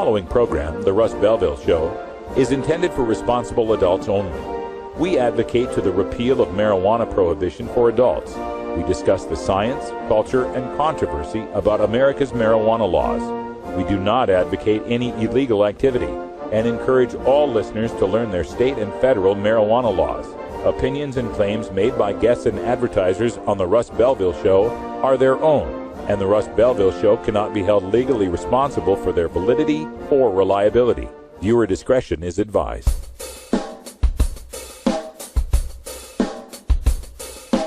following program, The Russ Belville Show, is intended for responsible adults only. We advocate to the repeal of marijuana prohibition for adults. We discuss the science, culture, and controversy about America's marijuana laws. We do not advocate any illegal activity and encourage all listeners to learn their state and federal marijuana laws. Opinions and claims made by guests and advertisers on The Russ Belville Show are their own, and The Russ Belville Show cannot be held legally responsible for their validity or reliability. Viewer discretion is advised.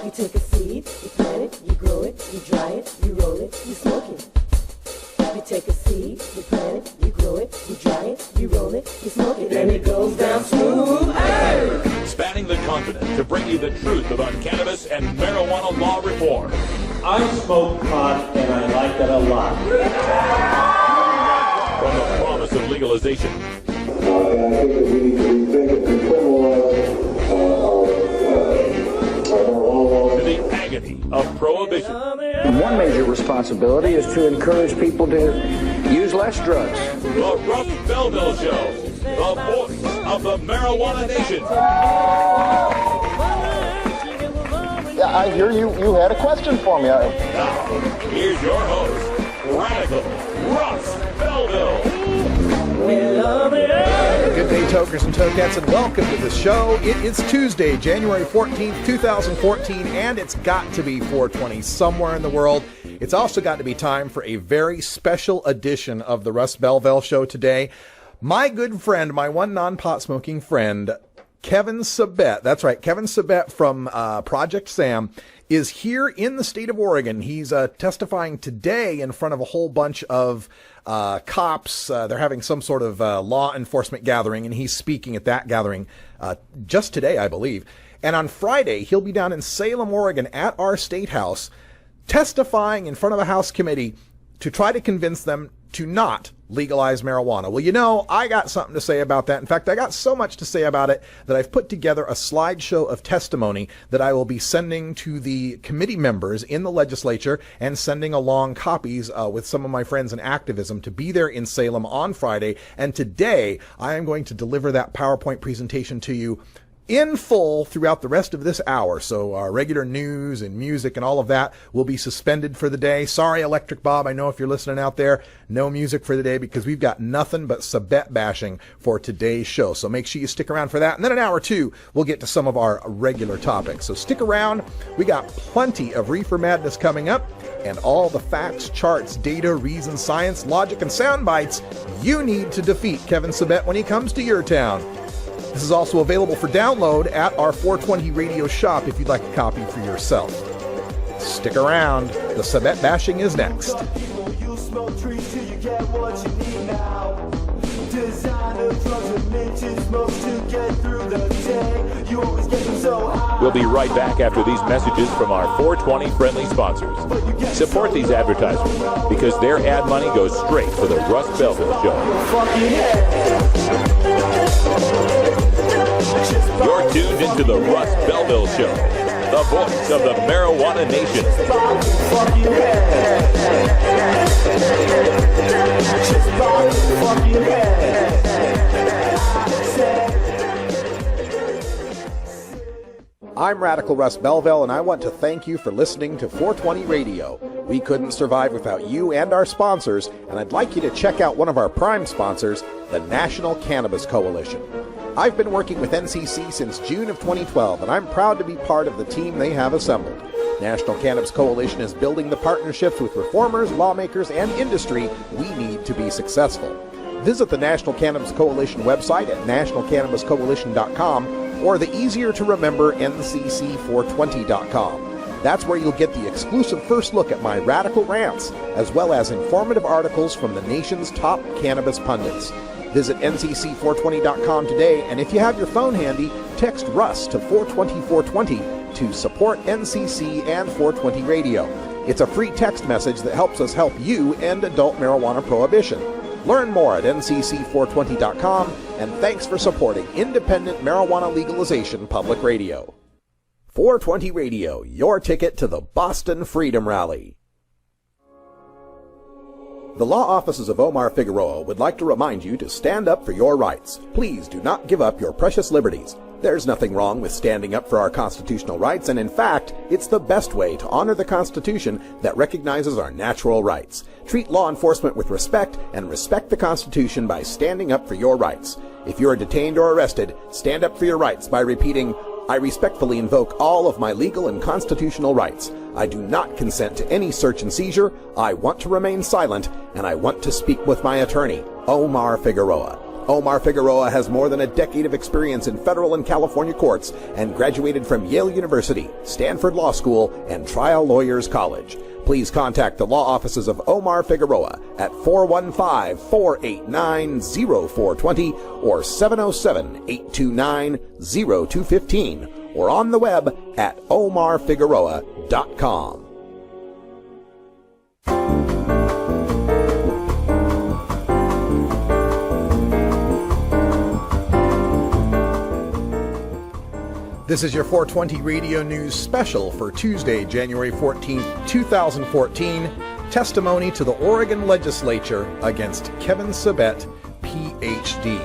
You take a seed, you plant it, you grow it, you dry it, you roll it, you smoke it. You take a seed, you plant it, you grow it, you dry it, you roll it, you smoke it, and it goes down smooth. Hey! Spanning the continent to bring you the truth about cannabis and marijuana law reform. I smoke pot and I like it a lot. From the promise of legalization. And I think that we need to rethink and decriminalize our marijuana. To the agony of prohibition. One major responsibility is to encourage people to use less drugs. The Russ Belville Show, the voice of the marijuana nation. Yeah, I hear you had a question for me. Now, here's your host, Radical Russ Belville. Good day, tokers and tokettes, and welcome to the show. It is Tuesday, January 14th, 2014, and it's got to be 420 somewhere in the world. It's also got to be time for a very special edition of the Russ Belville Show today. My good friend, my one non-pot smoking friend, Kevin Sabet, that's right, Kevin Sabet from Project Sam, is here in the state of Oregon. He's testifying today in front of a whole bunch of cops. They're having some sort of law enforcement gathering, and he's speaking at that gathering just today, I believe. And on Friday, he'll be down in Salem, Oregon at our state house testifying in front of a House committee to try to convince them to not legalize marijuana. Well, you know, I got something to say about that. In fact, I got so much to say about it that I've put together a slideshow of testimony that I will be sending to the committee members in the legislature and sending along copies with some of my friends in activism to be there in Salem on Friday. And today, I am going to deliver that PowerPoint presentation to you in full throughout the rest of this hour. So our regular news and music and all of that will be suspended for the day. Sorry, Electric Bob, I know if you're listening out there, no music for the day because we've got nothing but Sabet bashing for today's show. So make sure you stick around for that. And then in hour two, we'll get to some of our regular topics. So stick around. We got plenty of Reefer Madness coming up and all the facts, charts, data, reason, science, logic, and sound bites you need to defeat Kevin Sabet when he comes to your town. This is also available for download at our 420 radio shop if you'd like a copy for yourself. Stick around. The Sabet bashing is next. We'll be right back after these messages from our 420 friendly sponsors. Support these advertisers because their ad money goes straight to the Russ Belville Show. You're tuned into the Russ Belville Show, the voice of the marijuana nation. I'm Radical Russ Belville, and I want to thank you for listening to 420 Radio. We couldn't survive without you and our sponsors, and I'd like you to check out one of our prime sponsors, the National Cannabis Coalition. I've been working with NCC since June of 2012, and I'm proud to be part of the team they have assembled. National Cannabis Coalition is building the partnerships with reformers, lawmakers, and industry we need to be successful. Visit the National Cannabis Coalition website at nationalcannabiscoalition.com or the easier-to-remember ncc420.com. That's where you'll get the exclusive first look at my radical rants, as well as informative articles from the nation's top cannabis pundits. Visit ncc420.com today, and if you have your phone handy, text Russ to 420-420 to support NCC and 420 Radio. It's a free text message that helps us help you end adult marijuana prohibition. Learn more at ncc420.com, and thanks for supporting independent marijuana legalization public radio. 420 Radio, your ticket to the Boston Freedom Rally. The law offices of Omar Figueroa would like to remind you to stand up for your rights. Please do not give up your precious liberties. There's nothing wrong with standing up for our constitutional rights, and in fact, it's the best way to honor the Constitution that recognizes our natural rights. Treat law enforcement with respect and respect the Constitution by standing up for your rights. If you are detained or arrested, stand up for your rights by repeating, "I respectfully invoke all of my legal and constitutional rights. I do not consent to any search and seizure. I want to remain silent, and I want to speak with my attorney." Omar Figueroa. Omar Figueroa has more than a decade of experience in federal and California courts and graduated from Yale University, Stanford Law School, and Trial Lawyers College. Please contact the law offices of Omar Figueroa at 415-489-0420 or 707-829-0215 or on the web at omarfigueroa.com. This is your 420 Radio News special for Tuesday, January 14th, 2014. Testimony to the Oregon Legislature against Kevin Sabet, Ph.D.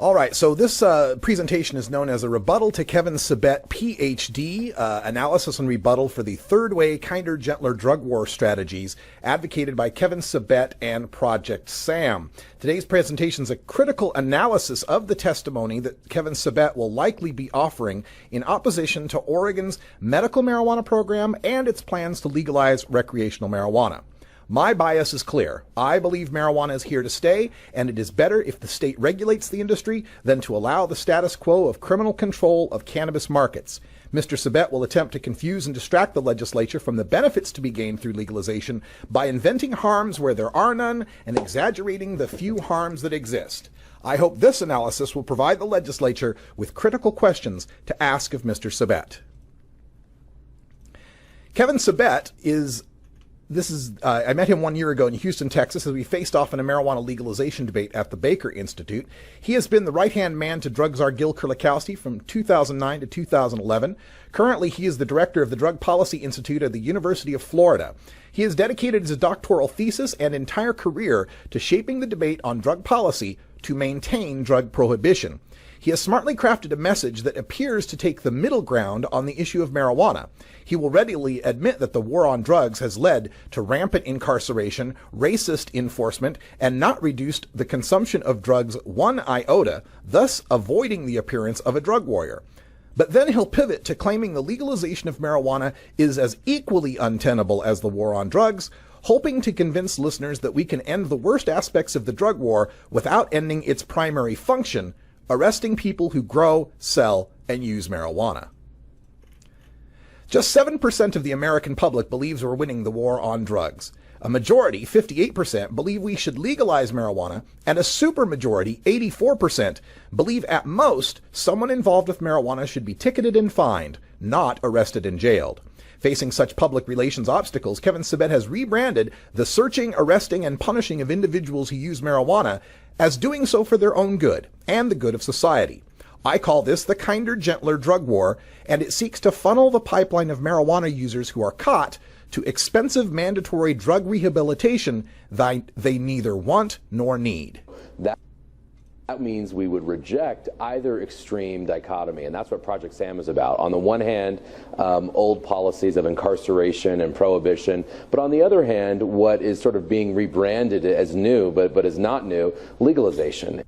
All right, so this presentation is known as a rebuttal to Kevin Sabet, Ph.D., analysis and rebuttal for the third way, kinder, gentler drug war strategies advocated by Kevin Sabet and Project SAM. Today's presentation is a critical analysis of the testimony that Kevin Sabet will likely be offering in opposition to Oregon's medical marijuana program and its plans to legalize recreational marijuana. My bias is clear. I believe marijuana is here to stay, and it is better if the state regulates the industry than to allow the status quo of criminal control of cannabis markets. Mr. Sabet will attempt to confuse and distract the legislature from the benefits to be gained through legalization by inventing harms where there are none and exaggerating the few harms that exist. I hope this analysis will provide the legislature with critical questions to ask of Mr. Sabet. Kevin Sabet I met him 1 year ago in Houston, Texas, as we faced off in a marijuana legalization debate at the Baker Institute. He has been the right-hand man to drug czar Gil Kurlikowski from 2009 to 2011. Currently, he is the director of the Drug Policy Institute at the University of Florida. He has dedicated his doctoral thesis and entire career to shaping the debate on drug policy to maintain drug prohibition. He has smartly crafted a message that appears to take the middle ground on the issue of marijuana. He will readily admit that the war on drugs has led to rampant incarceration, racist enforcement, and not reduced the consumption of drugs one iota, thus avoiding the appearance of a drug warrior. But then he'll pivot to claiming the legalization of marijuana is as equally untenable as the war on drugs, hoping to convince listeners that we can end the worst aspects of the drug war without ending its primary function, arresting people who grow, sell, and use marijuana. Just 7% of the American public believes we're winning the war on drugs. A majority, 58%, believe we should legalize marijuana, and a supermajority, 84%, believe at most someone involved with marijuana should be ticketed and fined, not arrested and jailed. Facing such public relations obstacles, Kevin Sabet has rebranded the searching, arresting, and punishing of individuals who use marijuana as doing so for their own good and the good of society. I call this the kinder, gentler drug war, and it seeks to funnel the pipeline of marijuana users who are caught to expensive mandatory drug rehabilitation they neither want nor need. That means we would reject either extreme dichotomy, and that's what Project SAM is about. On the one hand, old policies of incarceration and prohibition, but on the other hand, what is sort of being rebranded as new, but is not new, legalization.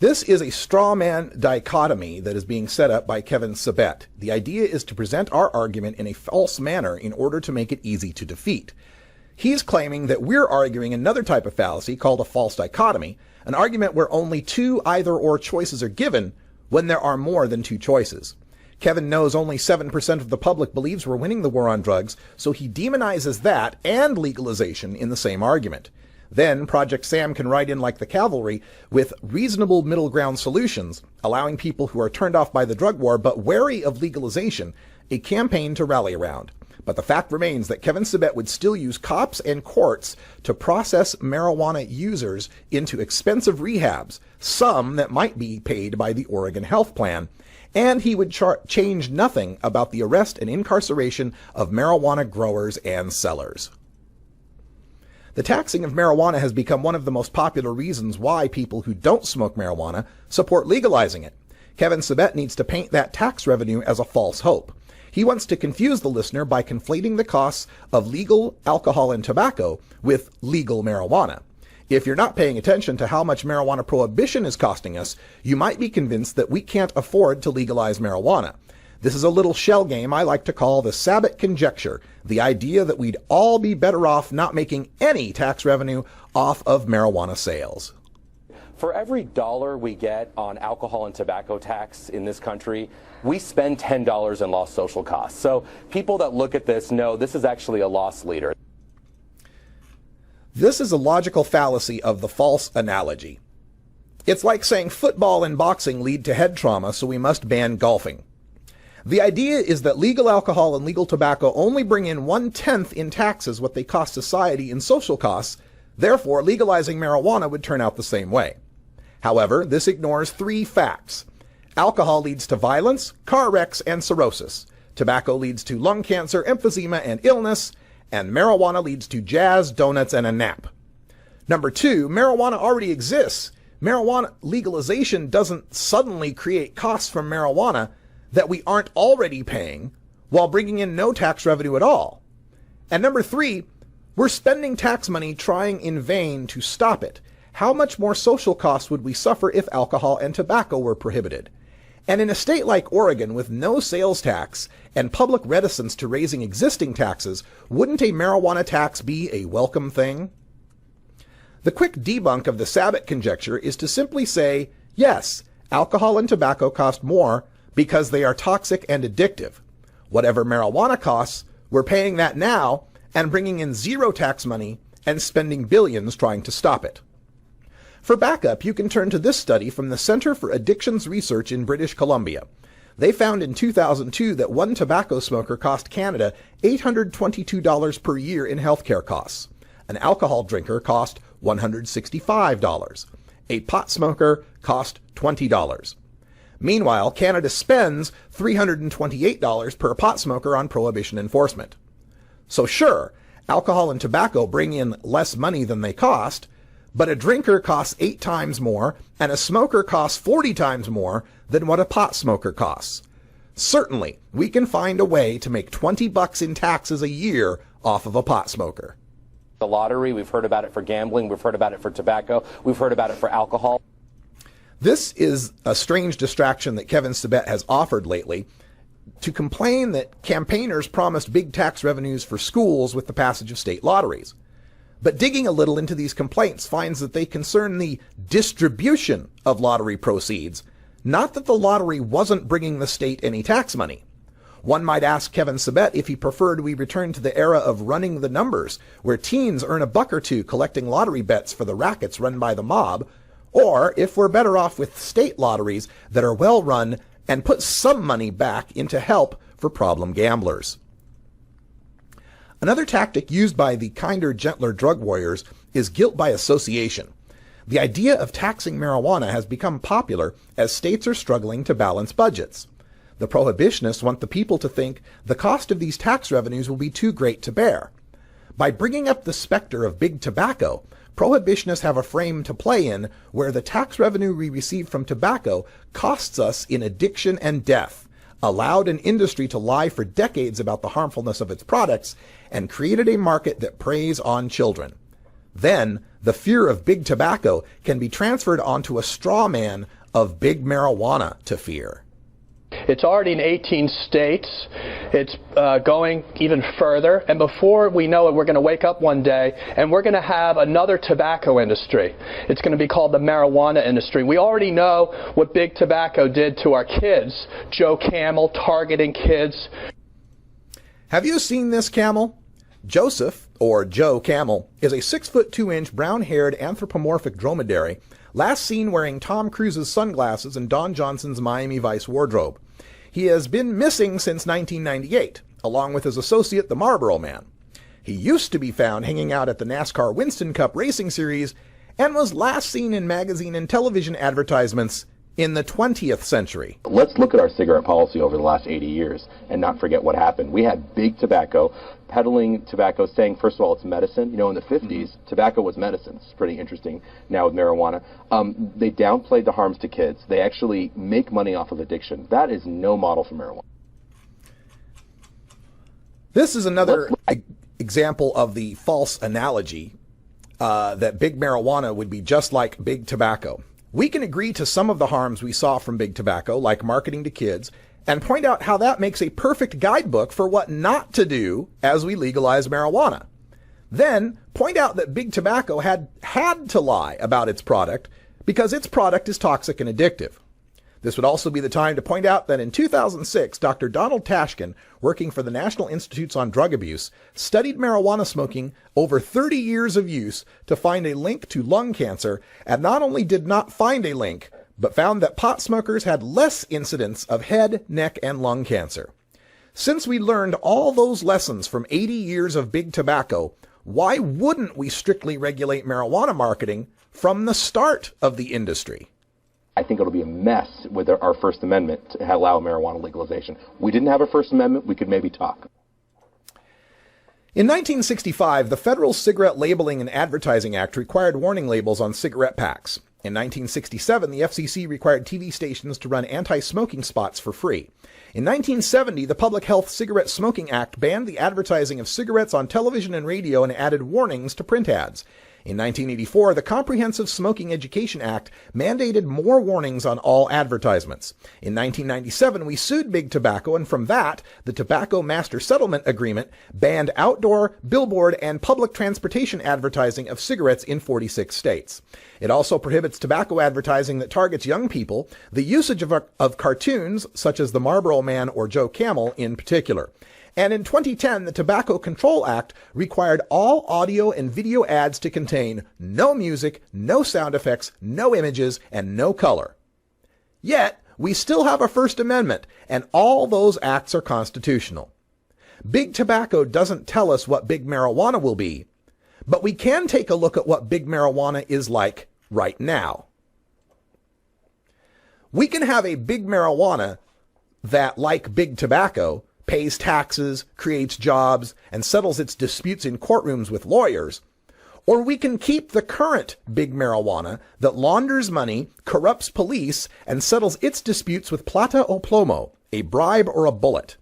This is a straw man dichotomy that is being set up by Kevin Sabet. The idea is to present our argument in a false manner in order to make it easy to defeat. He's claiming that we're arguing another type of fallacy called a false dichotomy, an argument where only two either-or choices are given when there are more than two choices. Kevin knows only 7% of the public believes we're winning the war on drugs, so he demonizes that and legalization in the same argument. Then Project SAM can ride in like the cavalry with reasonable middle ground solutions, allowing people who are turned off by the drug war but wary of legalization a campaign to rally around. But the fact remains that Kevin Sabet would still use cops and courts to process marijuana users into expensive rehabs, some that might be paid by the Oregon Health Plan, and he would change nothing about the arrest and incarceration of marijuana growers and sellers. The taxing of marijuana has become one of the most popular reasons why people who don't smoke marijuana support legalizing it. Kevin Sabet needs to paint that tax revenue as a false hope. He wants to confuse the listener by conflating the costs of legal alcohol and tobacco with legal marijuana. If you're not paying attention to how much marijuana prohibition is costing us, you might be convinced that we can't afford to legalize marijuana. This is a little shell game I like to call the Sabet conjecture, the idea that we'd all be better off not making any tax revenue off of marijuana sales. For every dollar we get on alcohol and tobacco tax in this country, we spend $10 in lost social costs. So people that look at this know this is actually a loss leader. This is a logical fallacy of the false analogy. It's like saying football and boxing lead to head trauma, so we must ban golfing. The idea is that legal alcohol and legal tobacco only bring in 1/10 in taxes what they cost society in social costs. Therefore, legalizing marijuana would turn out the same way. However, this ignores three facts. Alcohol leads to violence, car wrecks, and cirrhosis. Tobacco leads to lung cancer, emphysema, and illness. And marijuana leads to jazz, donuts, and a nap. Number two, marijuana already exists. Marijuana legalization doesn't suddenly create costs from marijuana that we aren't already paying while bringing in no tax revenue at all. And number three, we're spending tax money trying in vain to stop it. How much more social costs would we suffer if alcohol and tobacco were prohibited? And in a state like Oregon with no sales tax and public reticence to raising existing taxes, wouldn't a marijuana tax be a welcome thing? The quick debunk of the Sabet conjecture is to simply say, yes, alcohol and tobacco cost more because they are toxic and addictive. Whatever marijuana costs, we're paying that now and bringing in zero tax money and spending billions trying to stop it. For backup, you can turn to this study from the Center for Addictions Research in British Columbia. They found in 2002 that one tobacco smoker cost Canada $822 per year in healthcare costs. An alcohol drinker cost $165. A pot smoker cost $20. Meanwhile, Canada spends $328 per pot smoker on prohibition enforcement. So sure, alcohol and tobacco bring in less money than they cost, but a drinker costs 8 times more and a smoker costs 40 times more than what a pot smoker costs. Certainly, we can find a way to make $20 in taxes a year off of a pot smoker. The lottery, we've heard about it for gambling, we've heard about it for tobacco, we've heard about it for alcohol. This is a strange distraction that Kevin Sabet has offered lately to complain that campaigners promised big tax revenues for schools with the passage of state lotteries. But digging a little into these complaints finds that they concern the distribution of lottery proceeds, not that the lottery wasn't bringing the state any tax money. One might ask Kevin Sabet if he preferred we return to the era of running the numbers, where teens earn $1 or $2 collecting lottery bets for the rackets run by the mob, or if we're better off with state lotteries that are well run and put some money back into help for problem gamblers. Another tactic used by the kinder, gentler drug warriors is guilt by association. The idea of taxing marijuana has become popular as states are struggling to balance budgets. The prohibitionists want the people to think the cost of these tax revenues will be too great to bear. By bringing up the specter of big tobacco, prohibitionists have a frame to play in where the tax revenue we receive from tobacco costs us in addiction and death, allowed an industry to lie for decades about the harmfulness of its products, and created a market that preys on children. Then, the fear of big tobacco can be transferred onto a straw man of big marijuana to fear. It's already in 18 states. It's going even further. And before we know it, we're going to wake up one day and we're going to have another tobacco industry. It's going to be called the marijuana industry. We already know what big tobacco did to our kids. Joe Camel targeting kids. Have you seen this camel? Joseph, or Joe Camel, is a 6'2" brown-haired anthropomorphic dromedary, last seen wearing Tom Cruise's sunglasses and Don Johnson's Miami Vice wardrobe. He has been missing since 1998. along with his associate, the Marlboro Man. He used to be found hanging out at the NASCAR Winston Cup Racing Series and was last seen in magazine and television advertisements in the 20th century. Let's look at our cigarette policy over the last 80 years and not forget what happened. We had big tobacco, peddling tobacco, saying, first of all, it's medicine. You know, in the 50s, tobacco was medicine. It's pretty interesting now with marijuana. They downplayed the harms to kids. They actually make money off of addiction. That is no model for marijuana. This is another example of the false analogy that big marijuana would be just like big tobacco. We can agree to some of the harms we saw from big tobacco, like marketing to kids, and point out how that makes a perfect guidebook for what not to do as we legalize marijuana. Then point out that big tobacco had to lie about its product because its product is toxic and addictive. This would also be the time to point out that in 2006, Dr. Donald Tashkin, working for the National Institutes on Drug Abuse, studied marijuana smoking over 30 years of use to find a link to lung cancer, and not only did not find a link, but found that pot smokers had less incidence of head, neck, and lung cancer. Since we learned all those lessons from 80 years of big tobacco, why wouldn't we strictly regulate marijuana marketing from the start of the industry? I think it'll be a mess with our First Amendment to allow marijuana legalization. We didn't have a First Amendment, we could maybe talk. In 1965, the Federal Cigarette Labeling and Advertising Act required warning labels on cigarette packs. In 1967, the FCC required TV stations to run anti-smoking spots for free. In 1970, the Public Health Cigarette Smoking Act banned the advertising of cigarettes on television and radio and added warnings to print ads. In 1984, the Comprehensive Smoking Education Act mandated more warnings on all advertisements. In 1997, we sued Big Tobacco, and from that, the Tobacco Master Settlement Agreement banned outdoor, billboard, and public transportation advertising of cigarettes in 46 states. It also prohibits tobacco advertising that targets young people, the usage of cartoons, such as the Marlboro Man or Joe Camel in particular. And in 2010, the Tobacco Control Act required all audio and video ads to contain no music, no sound effects, no images, and no color. Yet, we still have a First Amendment, and all those acts are constitutional. Big Tobacco doesn't tell us what big marijuana will be, but we can take a look at what big marijuana is like right now. We can have a big marijuana that, like big tobacco, pays taxes, creates jobs, and settles its disputes in courtrooms with lawyers. Or we can keep the current big marijuana that launders money, corrupts police, and settles its disputes with plata o plomo, a bribe or a bullet.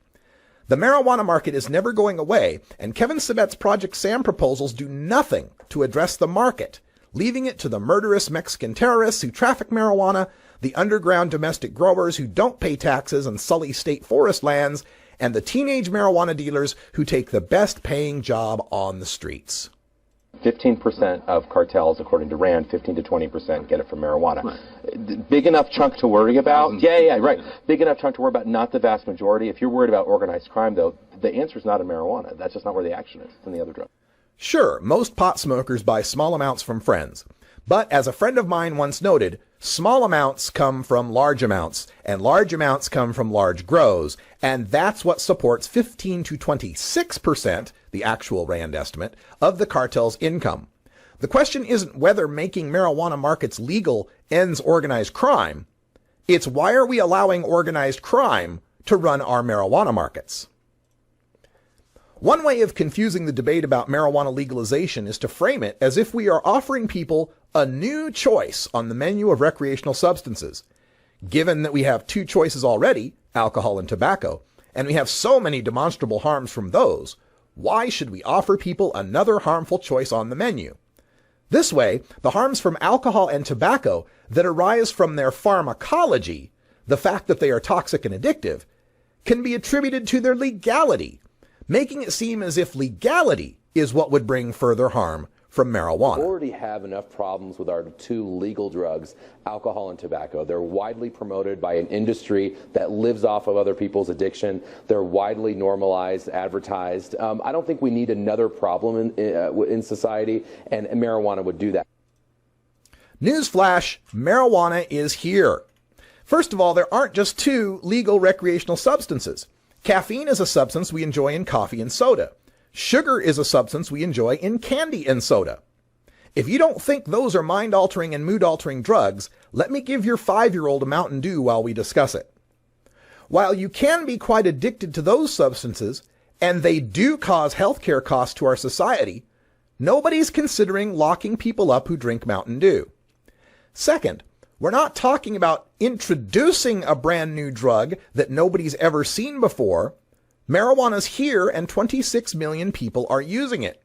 The marijuana market is never going away, and Kevin Sabet's Project Sam proposals do nothing to address the market, leaving it to the murderous Mexican terrorists who traffic marijuana, the underground domestic growers who don't pay taxes and sully state forest lands, and the teenage marijuana dealers who take the best paying job on the streets. 15% of cartels, according to RAND, 15 to 20% get it from marijuana. Right. Big enough chunk to worry about? Yeah, right. Big enough chunk to worry about, not the vast majority. If you're worried about organized crime, though, the answer is not in marijuana. That's just not where the action is. It's in the other drugs. Sure, most pot smokers buy small amounts from friends. But as a friend of mine once noted, small amounts come from large amounts, and large amounts come from large grows, and that's what supports 15 to 26%, the actual RAND estimate, of the cartel's income. The question isn't whether making marijuana markets legal ends organized crime. It's why are we allowing organized crime to run our marijuana markets? One way of confusing the debate about marijuana legalization is to frame it as if we are offering people a new choice on the menu of recreational substances. Given that we have two choices already, alcohol and tobacco, and we have so many demonstrable harms from those, why should we offer people another harmful choice on the menu? This way, the harms from alcohol and tobacco that arise from their pharmacology, the fact that they are toxic and addictive, can be attributed to their legality, making it seem as if legality is what would bring further harm from marijuana. We already have enough problems with our two legal drugs, alcohol and tobacco. They're widely promoted by an industry that lives off of other people's addiction. They're widely normalized, advertised. I don't think we need another problem in society, and marijuana would do that. Newsflash, marijuana is here. First of all, there aren't just two legal recreational substances. Caffeine is a substance we enjoy in coffee and soda. Sugar is a substance we enjoy in candy and soda. If you don't think those are mind-altering and mood-altering drugs, let me give your 5-year-old a Mountain Dew while we discuss it. While you can be quite addicted to those substances, and they do cause healthcare costs to our society, nobody's considering locking people up who drink Mountain Dew. Second, we're not talking about introducing a brand new drug that nobody's ever seen before. Marijuana's here and 26 million people are using it.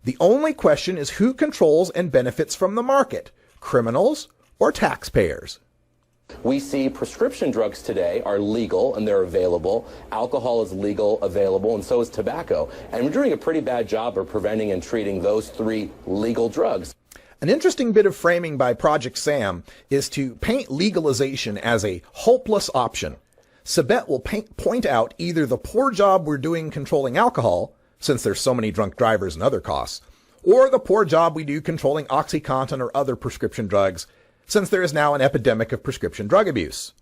The only question is who controls and benefits from the market, criminals or taxpayers? We see prescription drugs today are legal and they're available. Alcohol is legal, available, and so is tobacco. And we're doing a pretty bad job of preventing and treating those 3 legal drugs. An interesting bit of framing by Project Sam is to paint legalization as a hopeless option. Sabet will point out either the poor job we're doing controlling alcohol, since there's so many drunk drivers and other costs, or the poor job we do controlling OxyContin or other prescription drugs, since there is now an epidemic of prescription drug abuse.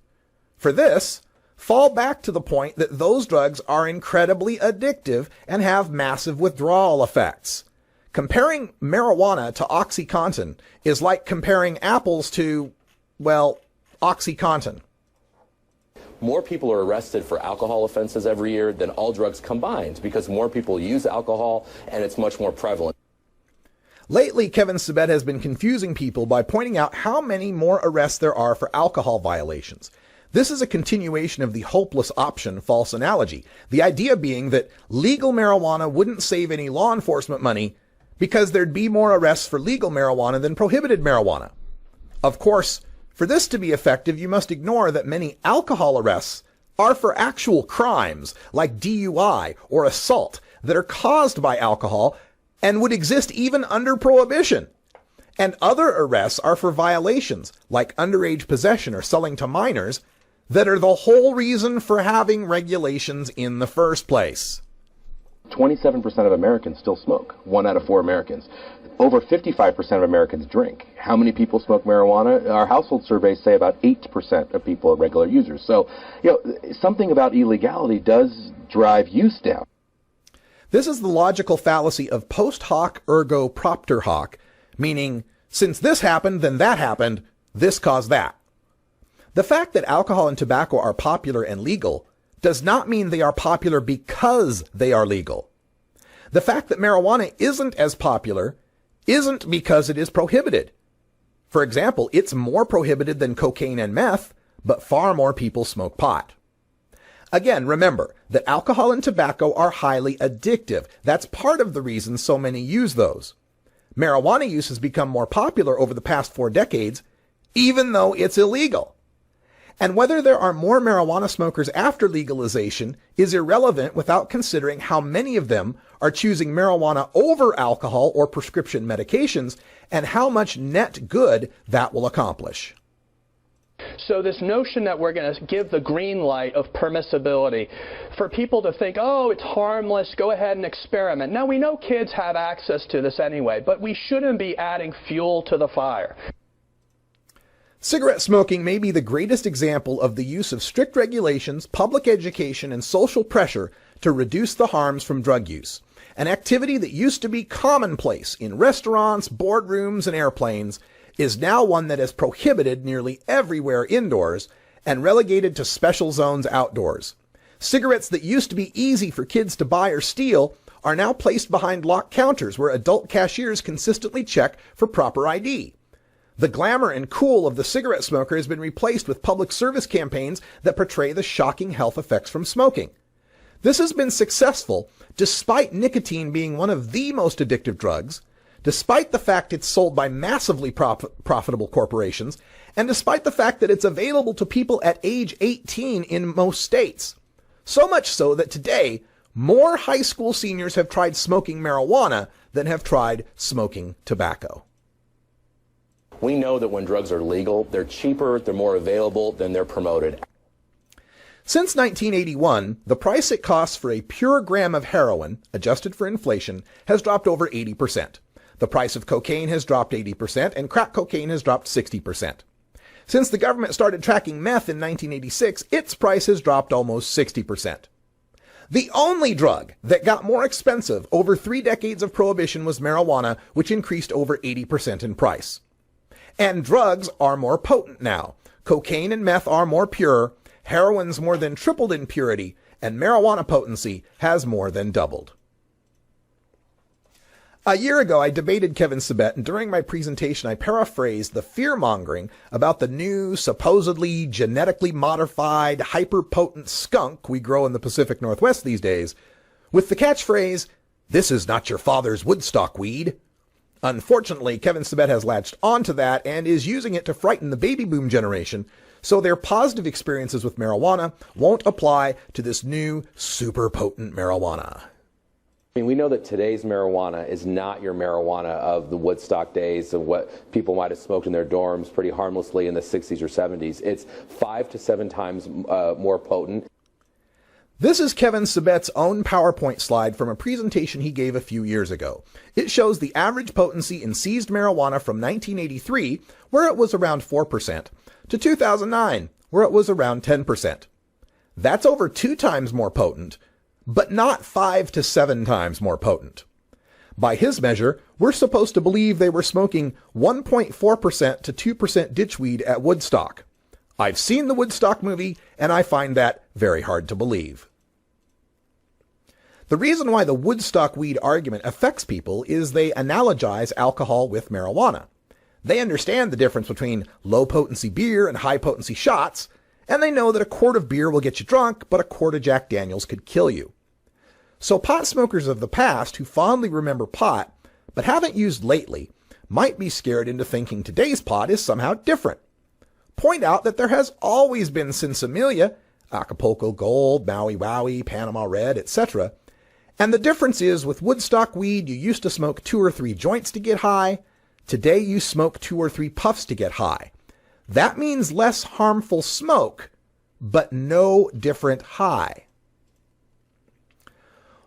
For this, fall back to the point that those drugs are incredibly addictive and have massive withdrawal effects. Comparing marijuana to OxyContin is like comparing apples to, well, OxyContin. More people are arrested for alcohol offenses every year than all drugs combined because more people use alcohol and it's much more prevalent. Lately, Kevin Sabet has been confusing people by pointing out how many more arrests there are for alcohol violations. This is a continuation of the hopeless option false analogy, the idea being that legal marijuana wouldn't save any law enforcement money because there'd be more arrests for legal marijuana than prohibited marijuana. Of course, for this to be effective, you must ignore that many alcohol arrests are for actual crimes like DUI or assault that are caused by alcohol and would exist even under prohibition. And other arrests are for violations like underage possession or selling to minors that are the whole reason for having regulations in the first place. 27% of Americans still smoke. 1 out of 4 Americans. Over 55% of Americans drink. How many people smoke marijuana? Our household surveys say about 8% of people are regular users. So, something about illegality does drive use down. This is the logical fallacy of post hoc ergo propter hoc, meaning, since this happened, then that happened, this caused that. The fact that alcohol and tobacco are popular and legal does not mean they are popular because they are legal. The fact that marijuana isn't as popular isn't because it is prohibited. For example, it's more prohibited than cocaine and meth, but far more people smoke pot. Again, remember that alcohol and tobacco are highly addictive. That's part of the reason so many use those. Marijuana use has become more popular over the past 4 decades, even though it's illegal. And whether there are more marijuana smokers after legalization is irrelevant without considering how many of them are choosing marijuana over alcohol or prescription medications and how much net good that will accomplish. So this notion that we're going to give the green light of permissibility for people to think, oh, it's harmless, go ahead and experiment. Now, we know kids have access to this anyway, but we shouldn't be adding fuel to the fire. Cigarette smoking may be the greatest example of the use of strict regulations, public education, and social pressure to reduce the harms from drug use. An activity that used to be commonplace in restaurants, boardrooms, and airplanes is now one that is prohibited nearly everywhere indoors and relegated to special zones outdoors. Cigarettes that used to be easy for kids to buy or steal are now placed behind locked counters where adult cashiers consistently check for proper ID. The glamour and cool of the cigarette smoker has been replaced with public service campaigns that portray the shocking health effects from smoking. This has been successful despite nicotine being one of the most addictive drugs, despite the fact it's sold by massively profitable corporations, and despite the fact that it's available to people at age 18 in most states. So much so that today, more high school seniors have tried smoking marijuana than have tried smoking tobacco. We know that when drugs are legal, they're cheaper, they're more available, then they're promoted. Since 1981, the price it costs for a pure gram of heroin, adjusted for inflation, has dropped over 80%. The price of cocaine has dropped 80%, and crack cocaine has dropped 60%. Since the government started tracking meth in 1986, its price has dropped almost 60%. The only drug that got more expensive over 3 decades of prohibition was marijuana, which increased over 80% in price. And drugs are more potent now. Cocaine and meth are more pure, heroin's more than tripled in purity, and marijuana potency has more than doubled. A year ago, I debated Kevin Sabet, and during my presentation, I paraphrased the fear-mongering about the new, supposedly genetically modified, hyper-potent skunk we grow in the Pacific Northwest these days, with the catchphrase, "This is not your father's Woodstock weed." Unfortunately, Kevin Sabet has latched onto that and is using it to frighten the baby boom generation, so their positive experiences with marijuana won't apply to this new, super-potent marijuana. I mean, we know that today's marijuana is not your marijuana of the Woodstock days of what people might have smoked in their dorms pretty harmlessly in the 60s or 70s. It's 5 to 7 times more potent. This is Kevin Sabet's own PowerPoint slide from a presentation he gave a few years ago. It shows the average potency in seized marijuana from 1983, where it was around 4%, to 2009, where it was around 10%. That's over 2 times more potent, but not 5 to 7 times more potent. By his measure, we're supposed to believe they were smoking 1.4% to 2% ditchweed at Woodstock. I've seen the Woodstock movie, and I find that very hard to believe. The reason why the Woodstock weed argument affects people is they analogize alcohol with marijuana. They understand the difference between low-potency beer and high-potency shots, and they know that a quart of beer will get you drunk, but a quart of Jack Daniels could kill you. So pot smokers of the past who fondly remember pot, but haven't used lately, might be scared into thinking today's pot is somehow different. Point out that there has always been Sinsemilla, Acapulco Gold, Maui Wowie, Panama Red, etc. And the difference is with Woodstock weed, you used to smoke 2 or 3 joints to get high. Today you smoke 2 or 3 puffs to get high. That means less harmful smoke, but no different high.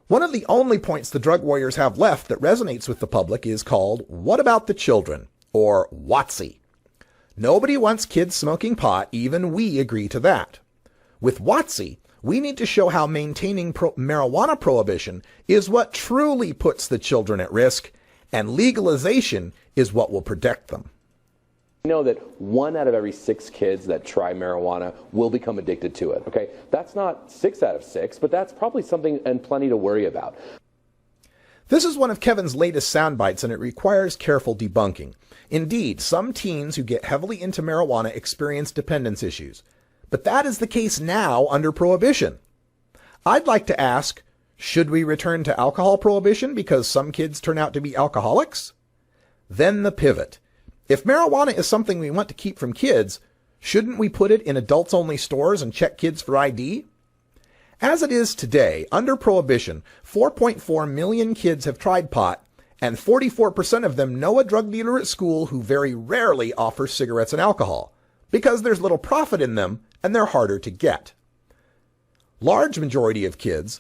One of the only points the drug warriors have left that resonates with the public is called "What About the Children?" or WOTC. Nobody wants kids smoking pot, even we agree to that. With WOTC, we need to show how maintaining marijuana prohibition is what truly puts the children at risk, and legalization is what will protect them. We know that 1 out of every 6 kids that try marijuana will become addicted to it, okay? That's not 6 out of 6, but that's probably something and plenty to worry about. This is one of Kevin's latest sound bites, and it requires careful debunking. Indeed, some teens who get heavily into marijuana experience dependence issues. But that is the case now under prohibition. I'd like to ask, should we return to alcohol prohibition because some kids turn out to be alcoholics? Then the pivot. If marijuana is something we want to keep from kids, shouldn't we put it in adults-only stores and check kids for ID? As it is today, under prohibition, 4.4 million kids have tried pot, and 44% of them know a drug dealer at school who very rarely offers cigarettes and alcohol, because there's little profit in them and they're harder to get. Large majority of kids,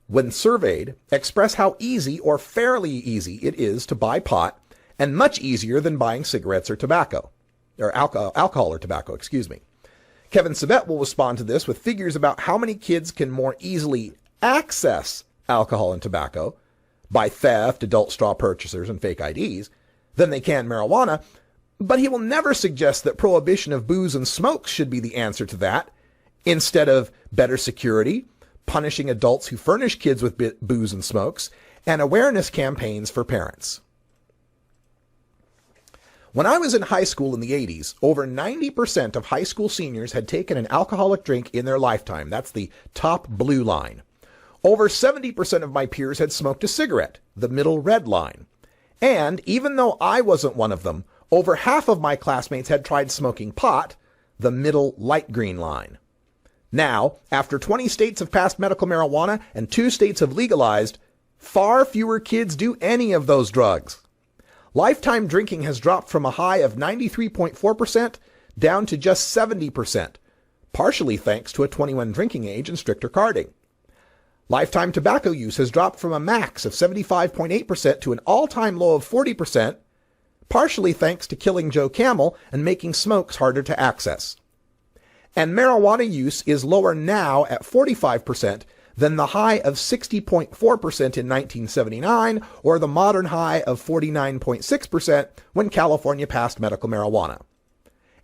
when surveyed, express how easy or fairly easy it is to buy pot, and much easier than buying cigarettes or tobacco, or alcohol or tobacco, excuse me. Kevin Sabet will respond to this with figures about how many kids can more easily access alcohol and tobacco by theft, adult straw purchasers, and fake IDs than they can marijuana, but he will never suggest that prohibition of booze and smokes should be the answer to that, instead of better security, punishing adults who furnish kids with booze and smokes, and awareness campaigns for parents. When I was in high school in the 80s, over 90% of high school seniors had taken an alcoholic drink in their lifetime. That's the top blue line. Over 70% of my peers had smoked a cigarette, the middle red line. And even though I wasn't one of them, over half of my classmates had tried smoking pot, the middle light green line. Now, after 20 states have passed medical marijuana and 2 states have legalized, far fewer kids do any of those drugs. Lifetime drinking has dropped from a high of 93.4% down to just 70%, partially thanks to a 21 drinking age and stricter carding. Lifetime tobacco use has dropped from a max of 75.8% to an all-time low of 40%, partially thanks to killing Joe Camel and making smokes harder to access. And marijuana use is lower now at 45% than the high of 60.4% in 1979 or the modern high of 49.6% when California passed medical marijuana.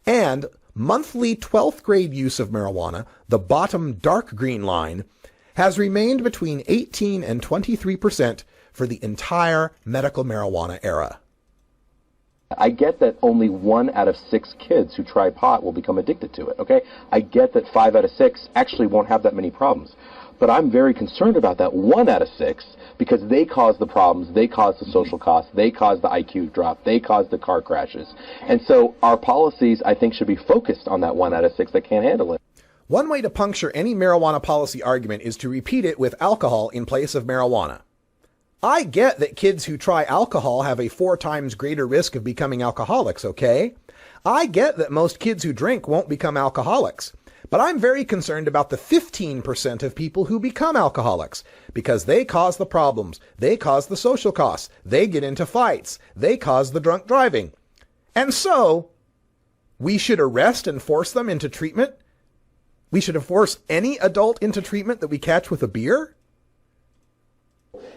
And monthly 12th grade use of marijuana, the bottom dark green line, has remained between 18 and 23% for the entire medical marijuana era. I get that only 1 out of 6 kids who try pot will become addicted to it, okay? I get that 5 out of 6 actually won't have that many problems. But I'm very concerned about that 1 out of 6 because they cause the problems, they cause the social costs, they cause the IQ drop, they cause the car crashes. And so our policies, I think, should be focused on that 1 out of 6 that can't handle it. One way to puncture any marijuana policy argument is to repeat it with alcohol in place of marijuana. I get that kids who try alcohol have a 4 times greater risk of becoming alcoholics, okay? I get that most kids who drink won't become alcoholics. But I'm very concerned about the 15% of people who become alcoholics because they cause the problems, they cause the social costs, they get into fights, they cause the drunk driving. And so, we should arrest and force them into treatment? We should force any adult into treatment that we catch with a beer?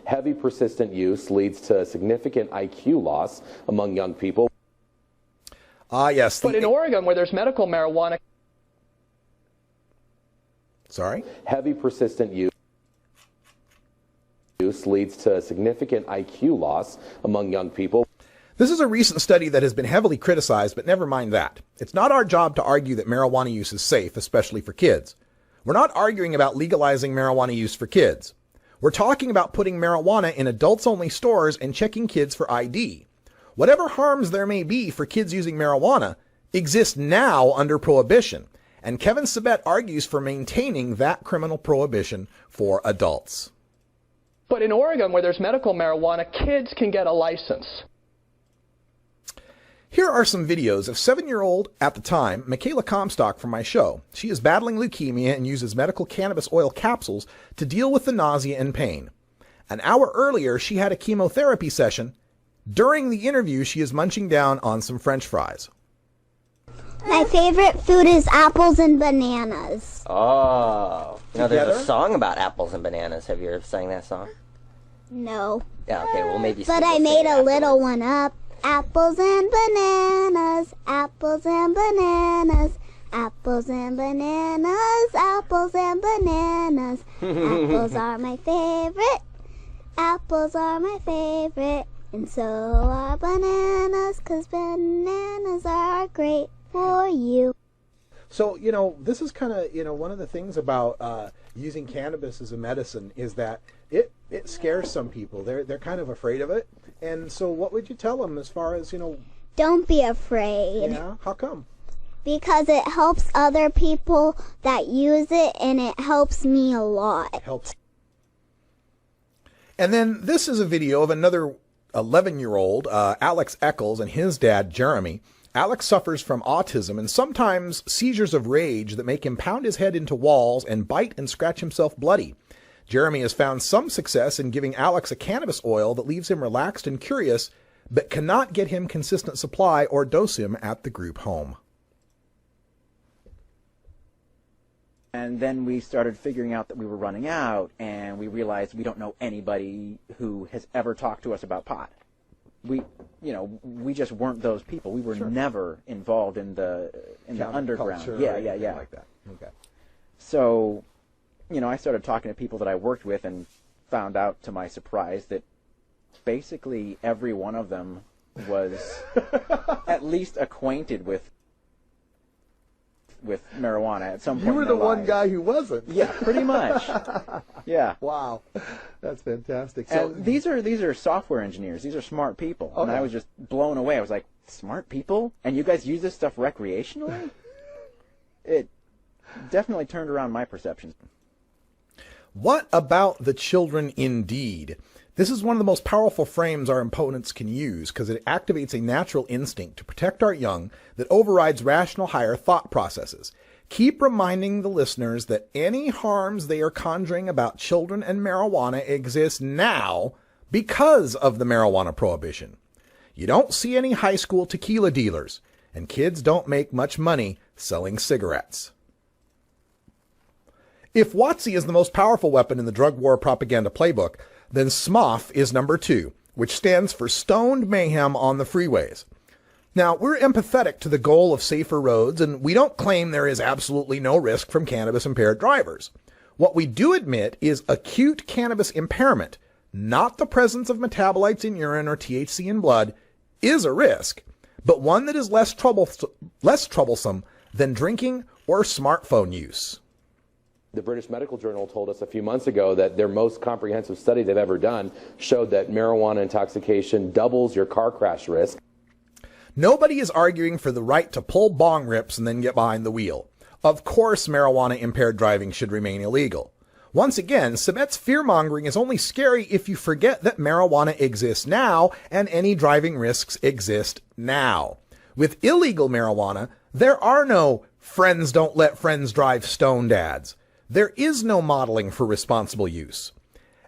Heavy persistent use leads to significant IQ loss among young people. Yes. But in Oregon, where there's medical marijuana... Sorry? Heavy persistent use leads to significant IQ loss among young people. This is a recent study that has been heavily criticized, but never mind that. It's not our job to argue that marijuana use is safe, especially for kids. We're not arguing about legalizing marijuana use for kids. We're talking about putting marijuana in adults-only stores and checking kids for ID. Whatever harms there may be for kids using marijuana exist now under prohibition, and Kevin Sabet argues for maintaining that criminal prohibition for adults. But in Oregon, where there's medical marijuana, kids can get a license. Here are some videos of 7-year-old, at the time, Michaela Comstock from my show. She is battling leukemia and uses medical cannabis oil capsules to deal with the nausea and pain. An hour earlier, she had a chemotherapy session. During the interview, she is munching down on some French fries. My favorite food is apples and bananas. Oh. You know, there's a song about apples and bananas. Have you ever sang that song? No. Yeah, okay, well maybe... But I made a little one up. Apples and bananas, apples and bananas, apples and bananas, apples and bananas. Apples are my favorite, apples are my favorite, and so are bananas, 'cause bananas are great for you. So, you know, this is kind of, you know, one of the things about using cannabis as a medicine is that it scares some people. They're kind of afraid of it. And so what would you tell them as far as, you know... Don't be afraid. Yeah? How come? Because it helps other people that use it, and it helps me a lot. It helps. And then this is a video of another 11-year-old, Alex Eccles, and his dad, Jeremy. Alex suffers from autism and sometimes seizures of rage that make him pound his head into walls and bite and scratch himself bloody. Jeremy has found some success in giving Alex a cannabis oil that leaves him relaxed and curious, but cannot get him consistent supply or dose him at the group home. And then we started figuring out that we were running out, and we realized we don't know anybody who has ever talked to us about pot. We just weren't those people. We were never involved in the underground. Yeah. Like that. Okay. So, I started talking to people that I worked with and found out, to my surprise, that basically every one of them was at least acquainted with marijuana at some point. You were the one guy who wasn't. Yeah, pretty much. Yeah. Wow, that's fantastic. So these are software engineers. These are smart people, and I was just blown away. I was like, smart people, and you guys use this stuff recreationally? It definitely turned around my perceptions. What about the children indeed? This is one of the most powerful frames our opponents can use because it activates a natural instinct to protect our young that overrides rational higher thought processes. Keep reminding the listeners that any harms they are conjuring about children and marijuana exist now because of the marijuana prohibition. You don't see any high school tequila dealers, and kids don't make much money selling cigarettes. If WOTC is the most powerful weapon in the drug war propaganda playbook, then SMOF is number 2, which stands for Stoned Mayhem on the Freeways. Now, we're empathetic to the goal of safer roads, and we don't claim there is absolutely no risk from cannabis-impaired drivers. What we do admit is acute cannabis impairment, not the presence of metabolites in urine or THC in blood, is a risk, but one that is less troublesome than drinking or smartphone use. The British Medical Journal told us a few months ago that their most comprehensive study they've ever done showed that marijuana intoxication doubles your car crash risk. Nobody is arguing for the right to pull bong rips and then get behind the wheel. Of course, marijuana-impaired driving should remain illegal. Once again, Sabet's fear-mongering is only scary if you forget that marijuana exists now and any driving risks exist now. With illegal marijuana, there are no friends don't let friends drive stoned ads. There is no modeling for responsible use.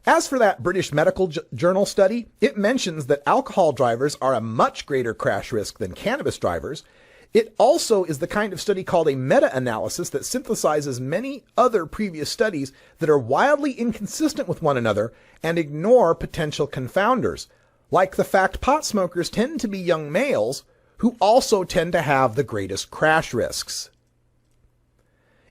As for that British Medical Journal study, it mentions that alcohol drivers are a much greater crash risk than cannabis drivers. It also is the kind of study called a meta-analysis that synthesizes many other previous studies that are wildly inconsistent with one another and ignore potential confounders, like the fact pot smokers tend to be young males who also tend to have the greatest crash risks.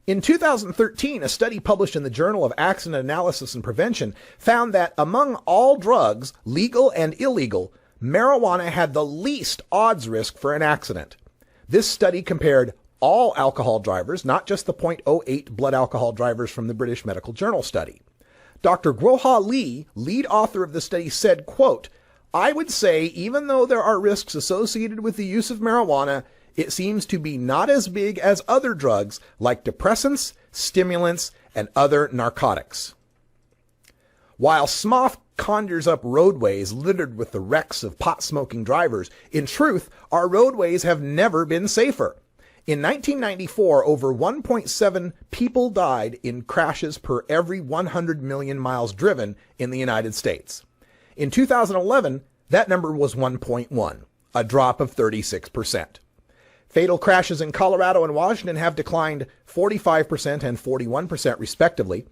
In 2013, a study published in the Journal of Accident Analysis and Prevention found that among all drugs, legal and illegal, marijuana had the least odds risk for an accident. This study compared all alcohol drivers, not just the 0.08 blood alcohol drivers from the British Medical Journal study. Dr. Guoha Li, lead author of the study, said, quote, "I would say even though there are risks associated with the use of marijuana, it seems to be not as big as other drugs like depressants, stimulants, and other narcotics." While SMOF conjures up roadways littered with the wrecks of pot-smoking drivers, in truth, our roadways have never been safer. In 1994, over 1.7 people died in crashes per every 100 million miles driven in the United States. In 2011, that number was 1.1, a drop of 36%. Fatal crashes in Colorado and Washington have declined 45% and 41% respectively.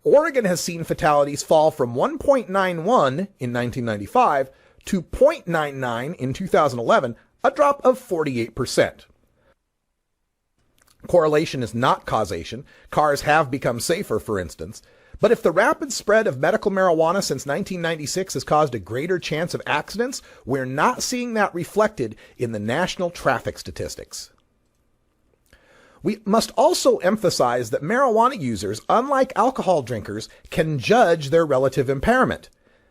Oregon has seen fatalities fall from 1.91 in 1995 to 0.99 in 2011, a drop of 48%. Correlation is not causation. Cars have become safer, for instance. But if the rapid spread of medical marijuana since 1996 has caused a greater chance of accidents, we're not seeing that reflected in the national traffic statistics. We must also emphasize that marijuana users, unlike alcohol drinkers, can judge their relative impairment.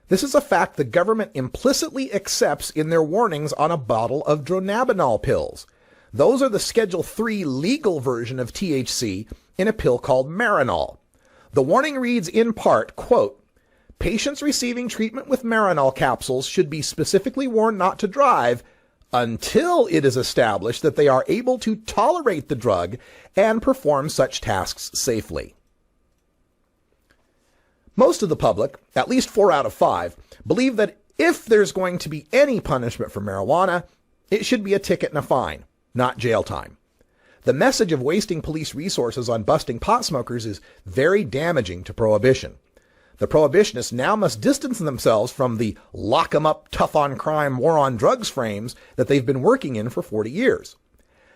This is a fact the government implicitly accepts in their warnings on a bottle of dronabinol pills. Those are the Schedule III legal version of THC in a pill called Marinol. The warning reads in part, quote, "Patients receiving treatment with Marinol capsules should be specifically warned not to drive until it is established that they are able to tolerate the drug and perform such tasks safely." Most of the public, at least 4 out of 5, believe that if there's going to be any punishment for marijuana, it should be a ticket and a fine, not jail time. The message of wasting police resources on busting pot smokers is very damaging to prohibition. The prohibitionists now must distance themselves from the lock 'em up, tough on crime, war on drugs frames that they've been working in for 40 years.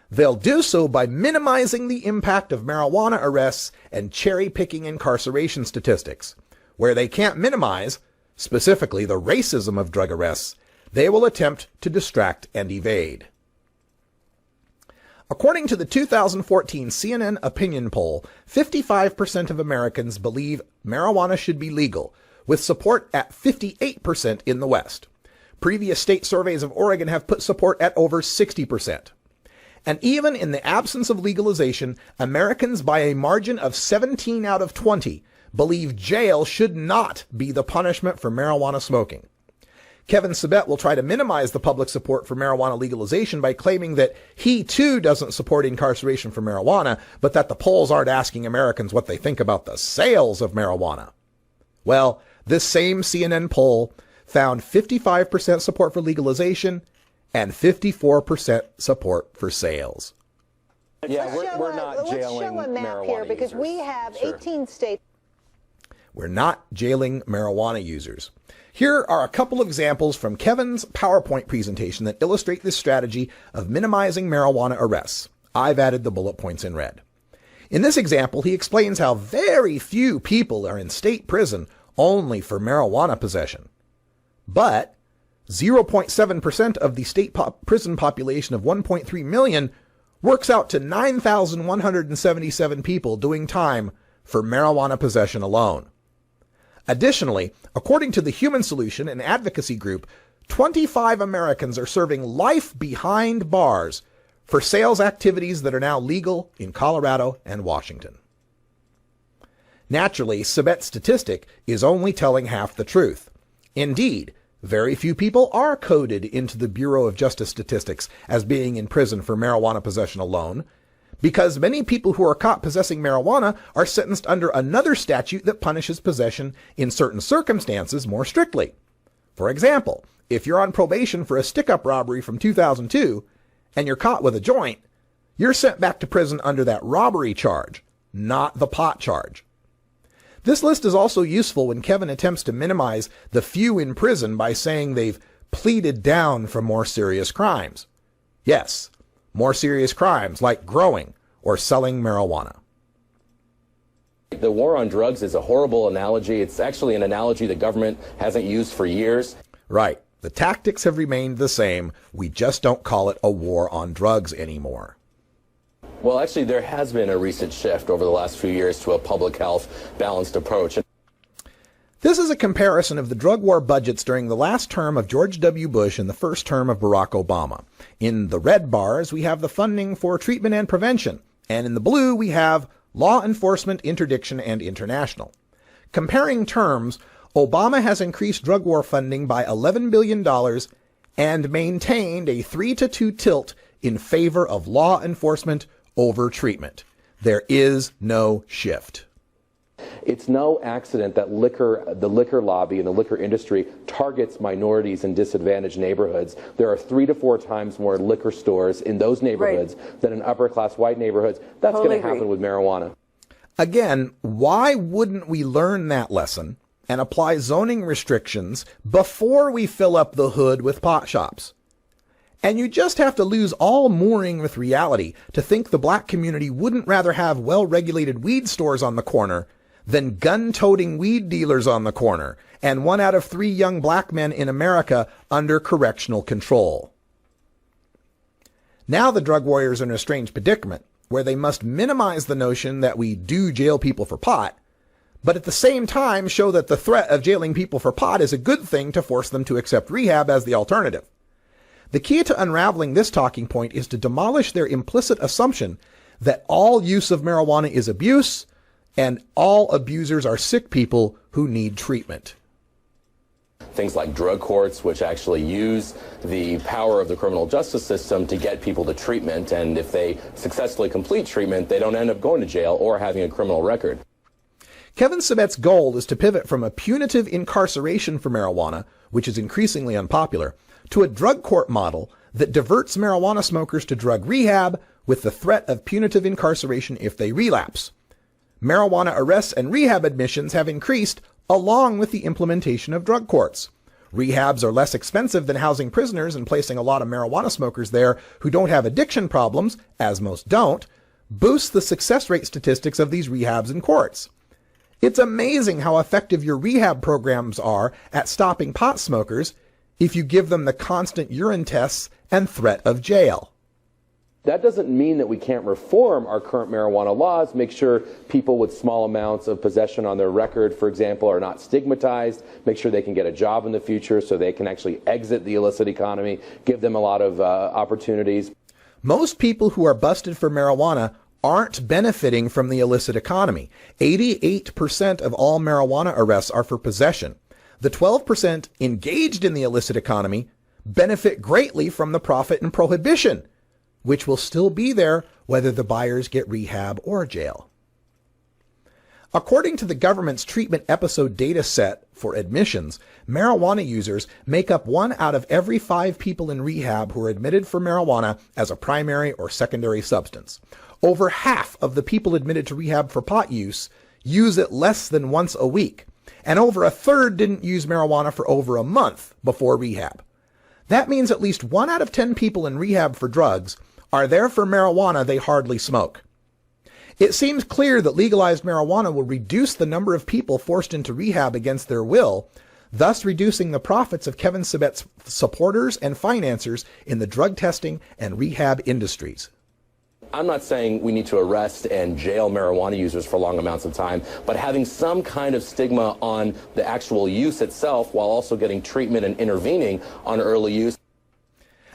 They'll do so by minimizing the impact of marijuana arrests and cherry-picking incarceration statistics. Where they can't minimize, specifically the racism of drug arrests, they will attempt to distract and evade. According to the 2014 CNN opinion poll, 55% of Americans believe marijuana should be legal, with support at 58% in the West. Previous state surveys of Oregon have put support at over 60%. And even in the absence of legalization, Americans by a margin of 17 out of 20 believe jail should not be the punishment for marijuana smoking. Kevin Sabet will try to minimize the public support for marijuana legalization by claiming that he too doesn't support incarceration for marijuana, but that the polls aren't asking Americans what they think about the sales of marijuana. Well, this same CNN poll found 55% support for legalization and 54% support for sales. Yeah, we're not jailing Let's show a map here because users. we have Sure. 18 states. We're not jailing marijuana users. Here are a couple of examples from Kevin's PowerPoint presentation that illustrate this strategy of minimizing marijuana arrests. I've added the bullet points in red. In this example, he explains how very few people are in state prison only for marijuana possession. But 0.7% of the state prison population of 1.3 million works out to 9,177 people doing time for marijuana possession alone. Additionally, according to the Human Solution, an advocacy group, 25 Americans are serving life behind bars for sales activities that are now legal in Colorado and Washington. Naturally, Sabet's statistic is only telling half the truth. Indeed, very few people are coded into the Bureau of Justice Statistics as being in prison for marijuana possession alone, because many people who are caught possessing marijuana are sentenced under another statute that punishes possession in certain circumstances more strictly. For example, if you're on probation for a stick-up robbery from 2002 and you're caught with a joint, you're sent back to prison under that robbery charge, not the pot charge. This list is also useful when Kevin attempts to minimize the few in prison by saying they've pleaded down from more serious crimes. Yes, more serious crimes like growing or selling marijuana. The war on drugs is a horrible analogy. It's actually an analogy the government hasn't used for years. Right. The tactics have remained the same. We just don't call it a war on drugs anymore. Well, actually, there has been a recent shift over the last few years to a public health balanced approach. This is a comparison of the drug war budgets during the last term of George W. Bush and the first term of Barack Obama. In the red bars, we have the funding for treatment and prevention, and in the blue, we have law enforcement, interdiction, and international. Comparing terms, Obama has increased drug war funding by $11 billion and maintained a 3-to-2 tilt in favor of law enforcement over treatment. There is no shift. It's no accident that the liquor lobby and the liquor industry targets minorities in disadvantaged neighborhoods. There are 3 to 4 times more liquor stores in those neighborhoods than in upper-class white neighborhoods. That's going to happen with marijuana. Again, why wouldn't we learn that lesson and apply zoning restrictions before we fill up the hood with pot shops? And you just have to lose all mooring with reality to think the black community wouldn't rather have well-regulated weed stores on the corner than gun-toting weed dealers on the corner, and 1 out of 3 young black men in America under correctional control. Now the drug warriors are in a strange predicament, where they must minimize the notion that we do jail people for pot, but at the same time show that the threat of jailing people for pot is a good thing to force them to accept rehab as the alternative. The key to unraveling this talking point is to demolish their implicit assumption that all use of marijuana is abuse, and all abusers are sick people who need treatment. Things like drug courts, which actually use the power of the criminal justice system to get people to treatment, and if they successfully complete treatment, they don't end up going to jail or having a criminal record. Kevin Sabet's goal is to pivot from a punitive incarceration for marijuana, which is increasingly unpopular, to a drug court model that diverts marijuana smokers to drug rehab with the threat of punitive incarceration if they relapse. Marijuana arrests and rehab admissions have increased along with the implementation of drug courts. Rehabs are less expensive than housing prisoners, and placing a lot of marijuana smokers there who don't have addiction problems, as most don't, boosts the success rate statistics of these rehabs in courts. It's amazing how effective your rehab programs are at stopping pot smokers if you give them the constant urine tests and threat of jail. That doesn't mean that we can't reform our current marijuana laws, make sure people with small amounts of possession on their record, for example, are not stigmatized, make sure they can get a job in the future so they can actually exit the illicit economy, give them a lot of opportunities. Most people who are busted for marijuana aren't benefiting from the illicit economy. 88% of all marijuana arrests are for possession. The 12% engaged in the illicit economy benefit greatly from the profit and prohibition, which will still be there whether the buyers get rehab or jail. According to the government's treatment episode data set for admissions, marijuana users make up 1 out of every 5 people in rehab who are admitted for marijuana as a primary or secondary substance. Over half of the people admitted to rehab for pot use it less than once a week, and over a third didn't use marijuana for over a month before rehab. That means at least 1 out of 10 people in rehab for drugs are there for marijuana they hardly smoke. It seems clear that legalized marijuana will reduce the number of people forced into rehab against their will, thus reducing the profits of Kevin Sabet's supporters and financiers in the drug testing and rehab industries. I'm not saying we need to arrest and jail marijuana users for long amounts of time, but having some kind of stigma on the actual use itself while also getting treatment and intervening on early use.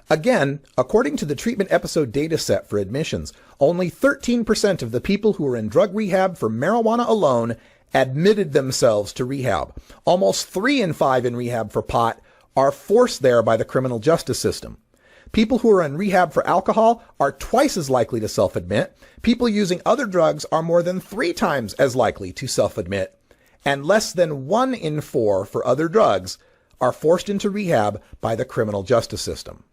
Again, according to the treatment episode data set for admissions, only 13% of the people who were in drug rehab for marijuana alone admitted themselves to rehab. Almost 3 in 5 in rehab for pot are forced there by the criminal justice system. People who are in rehab for alcohol are twice as likely to self-admit. People using other drugs are more than 3 times as likely to self-admit. And less than 1 in 4 for other drugs are forced into rehab by the criminal justice system.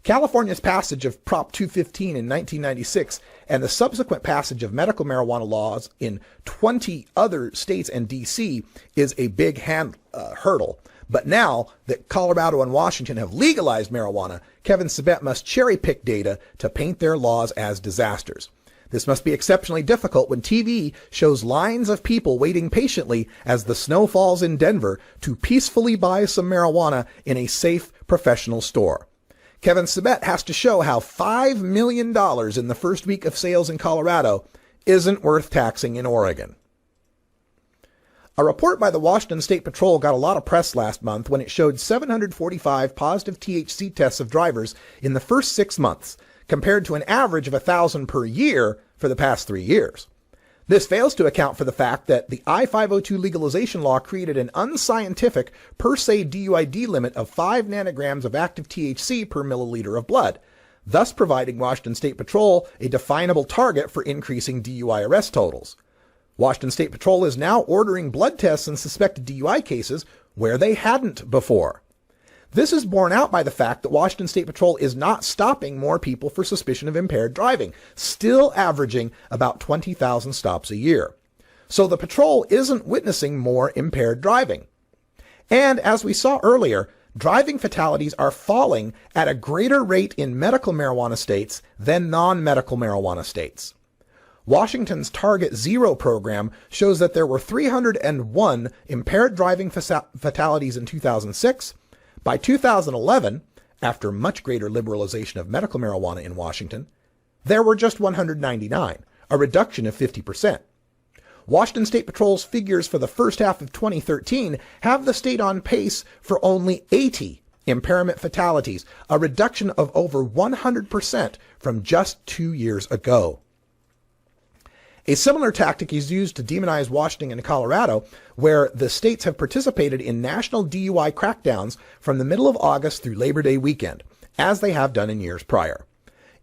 California's passage of Prop 215 in 1996 and the subsequent passage of medical marijuana laws in 20 other states and D.C. is a big hurdle. But now that Colorado and Washington have legalized marijuana, Kevin Sabet must cherry-pick data to paint their laws as disasters. This must be exceptionally difficult when TV shows lines of people waiting patiently as the snow falls in Denver to peacefully buy some marijuana in a safe, professional store. Kevin Sabet has to show how $5 million in the first week of sales in Colorado isn't worth taxing in Oregon. A report by the Washington State Patrol got a lot of press last month when it showed 745 positive THC tests of drivers in the first 6 months, compared to an average of 1,000 per year for the past 3 years. This fails to account for the fact that the I-502 legalization law created an unscientific per se DUID limit of 5 nanograms of active THC per milliliter of blood, thus providing Washington State Patrol a definable target for increasing DUI arrest totals. Washington State Patrol is now ordering blood tests in suspected DUI cases where they hadn't before. This is borne out by the fact that Washington State Patrol is not stopping more people for suspicion of impaired driving, still averaging about 20,000 stops a year. So the patrol isn't witnessing more impaired driving. And as we saw earlier, driving fatalities are falling at a greater rate in medical marijuana states than non-medical marijuana states. Washington's Target Zero program shows that there were 301 impaired driving fatalities in 2006. By 2011, after much greater liberalization of medical marijuana in Washington, there were just 199, a reduction of 50%. Washington State Patrol's figures for the first half of 2013 have the state on pace for only 80 impairment fatalities, a reduction of over 100% from just 2 years ago. A similar tactic is used to demonize Washington and Colorado, where the states have participated in national DUI crackdowns from the middle of August through Labor Day weekend, as they have done in years prior.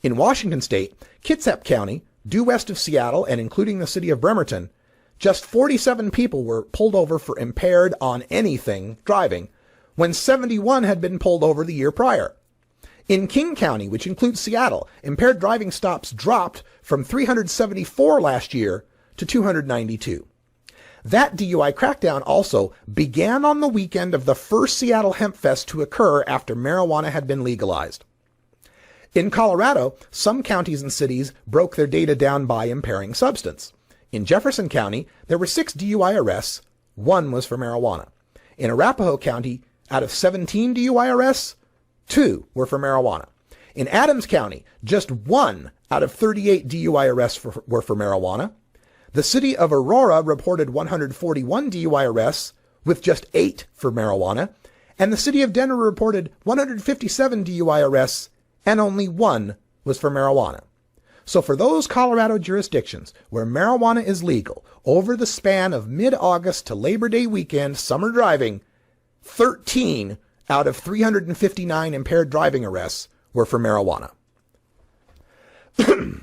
In Washington state, Kitsap County, due west of Seattle and including the city of Bremerton, just 47 people were pulled over for impaired on anything driving, when 71 had been pulled over the year prior. In King County, which includes Seattle, impaired driving stops dropped from 374 last year to 292. That DUI crackdown also began on the weekend of the first Seattle Hemp Fest to occur after marijuana had been legalized. In Colorado, some counties and cities broke their data down by impairing substance. In Jefferson County, there were 6 DUI arrests, 1 was for marijuana. In Arapahoe County, out of 17 DUI arrests, 2 were for marijuana. In Adams County, just 1 out of 38 DUI arrests were for marijuana. The city of Aurora reported 141 DUI arrests, with just 8 for marijuana. And the city of Denver reported 157 DUI arrests, and only 1 was for marijuana. So for those Colorado jurisdictions where marijuana is legal, over the span of mid-August to Labor Day weekend summer driving, 13 out of 359 impaired driving arrests were for Kevin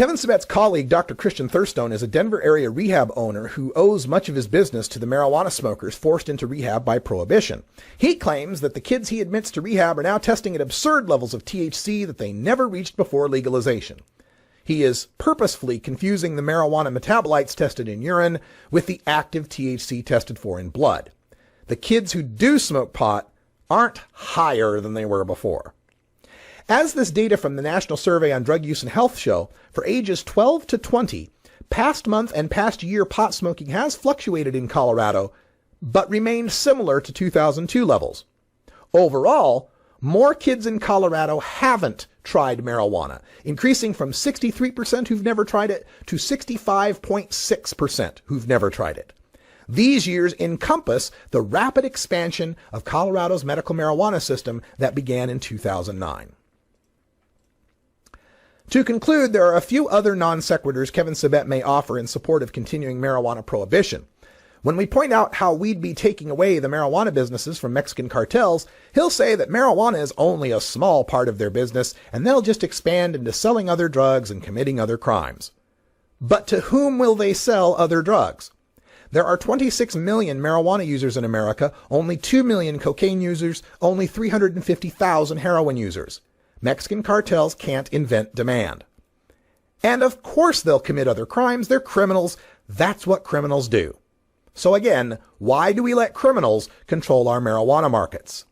Kevin Sabet's colleague, Dr. Christian Thurstone, is a Denver area rehab owner who owes much of his business to the marijuana smokers forced into rehab by prohibition. He claims that the kids he admits to rehab are now testing at absurd levels of THC that they never reached before legalization. He is purposefully confusing the marijuana metabolites tested in urine with the active THC tested for in blood. The kids who do smoke pot aren't higher than they were before. As this data from the National Survey on Drug Use and Health show, for ages 12 to 20, past month and past year pot smoking has fluctuated in Colorado, but remained similar to 2002 levels. Overall, more kids in Colorado haven't tried marijuana, increasing from 63% who've never tried it to 65.6% who've never tried it. These years encompass the rapid expansion of Colorado's medical marijuana system that began in 2009. To conclude, there are a few other non sequiturs Kevin Sabet may offer in support of continuing marijuana prohibition. When we point out how we'd be taking away the marijuana businesses from Mexican cartels, he'll say that marijuana is only a small part of their business and they'll just expand into selling other drugs and committing other crimes. But to whom will they sell other drugs? There are 26 million marijuana users in America, only 2 million cocaine users, only 350,000 heroin users. Mexican cartels can't invent demand. And of course they'll commit other crimes. They're criminals. That's what criminals do. So again, why do we let criminals control our marijuana markets?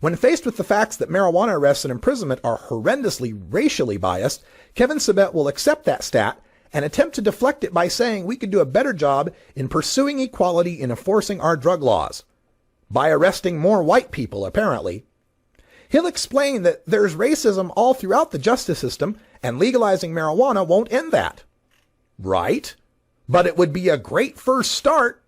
When faced with the facts that marijuana arrests and imprisonment are horrendously racially biased, Kevin Sabet will accept that stat and attempt to deflect it by saying we could do a better job in pursuing equality in enforcing our drug laws. By arresting more white people, apparently. He'll explain that there's racism all throughout the justice system and legalizing marijuana won't end that. Right? But it would be a great first start.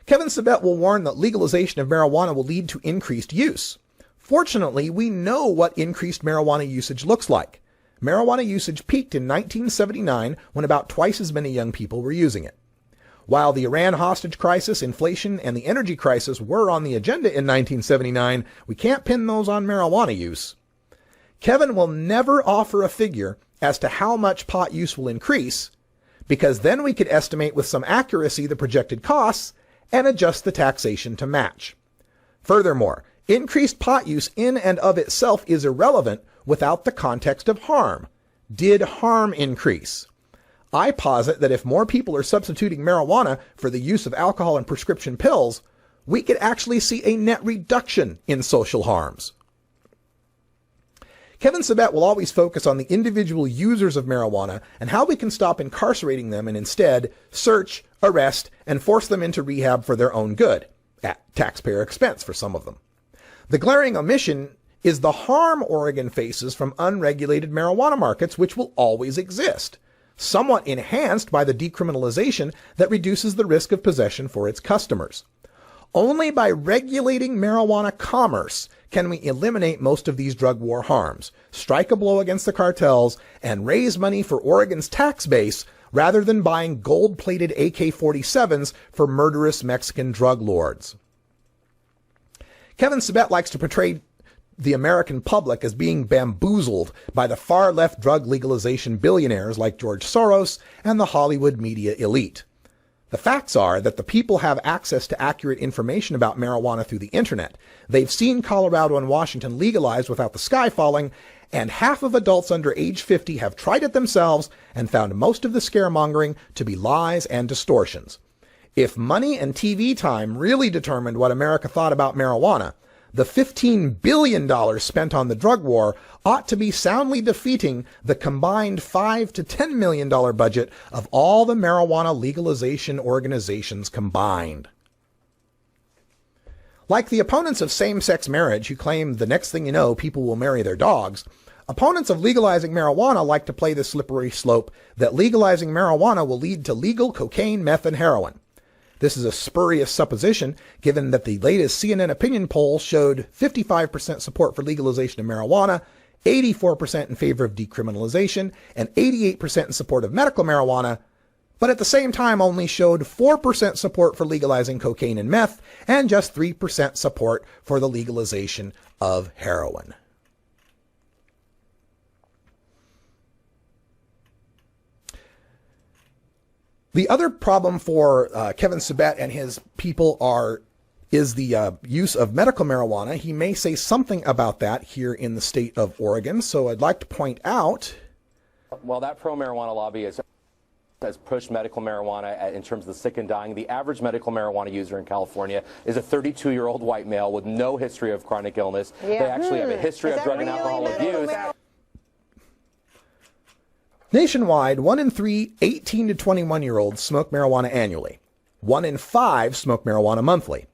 Kevin Sabet will warn that legalization of marijuana will lead to increased use. Fortunately, we know what increased marijuana usage looks like. Marijuana usage peaked in 1979 when about twice as many young people were using it. While the Iran hostage crisis, inflation, and the energy crisis were on the agenda in 1979, we can't pin those on marijuana use. Kevin will never offer a figure as to how much pot use will increase, because then we could estimate with some accuracy the projected costs and adjust the taxation to match. Furthermore, increased pot use in and of itself is irrelevant without the context of harm. Did harm increase? I posit that if more people are substituting marijuana for the use of alcohol and prescription pills, we could actually see a net reduction in social harms. Kevin Sabet will always focus on the individual users of marijuana and how we can stop incarcerating them and instead search, arrest, and force them into rehab for their own good, at taxpayer expense for some of them. The glaring omission is the harm Oregon faces from unregulated marijuana markets, which will always exist, somewhat enhanced by the decriminalization that reduces the risk of possession for its customers. Only by regulating marijuana commerce can we eliminate most of these drug war harms, strike a blow against the cartels, and raise money for Oregon's tax base rather than buying gold-plated AK-47s for murderous Mexican drug lords. Kevin Sabet likes to portray the American public as being bamboozled by the far-left drug legalization billionaires like George Soros and the Hollywood media elite. The facts are that the people have access to accurate information about marijuana through the internet. They've seen Colorado and Washington legalized without the sky falling, and half of adults under age 50 have tried it themselves and found most of the scaremongering to be lies and distortions. If money and TV time really determined what America thought about marijuana, the $15 billion spent on the drug war ought to be soundly defeating the combined $5 to $10 million budget of all the marijuana legalization organizations combined. Like the opponents of same-sex marriage who claim the next thing you know, people will marry their dogs, opponents of legalizing marijuana like to play the slippery slope that legalizing marijuana will lead to legal cocaine, meth, and heroin. This is a spurious supposition, given that the latest CNN opinion poll showed 55% support for legalization of marijuana, 84% in favor of decriminalization, and 88% in support of medical marijuana, but at the same time only showed 4% support for legalizing cocaine and meth, and just 3% support for the legalization of heroin. The other problem for Kevin Sabet and his people is the use of medical marijuana. He may say something about that here in the state of Oregon. So I'd like to point out. Well, that pro-marijuana lobby has pushed medical marijuana in terms of the sick and dying. The average medical marijuana user in California is a 32-year-old white male with no history of chronic illness. Yeah. They actually have a history of drug and alcohol abuse. Nationwide, 1 in 3 18 to 21-year-olds smoke marijuana annually. 1 in 5 smoke marijuana monthly.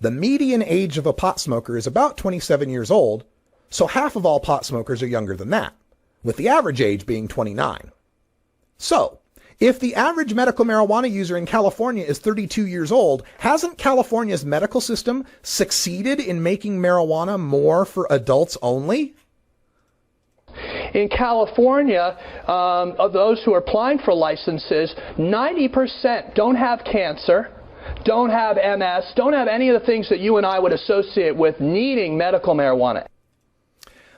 The median age of a pot smoker is about 27 years old, so half of all pot smokers are younger than that, with the average age being 29. So, if the average medical marijuana user in California is 32 years old, hasn't California's medical system succeeded in making marijuana more for adults only? In California, of those who are applying for licenses, 90% don't have cancer, don't have MS, don't have any of the things that you and I would associate with needing medical marijuana.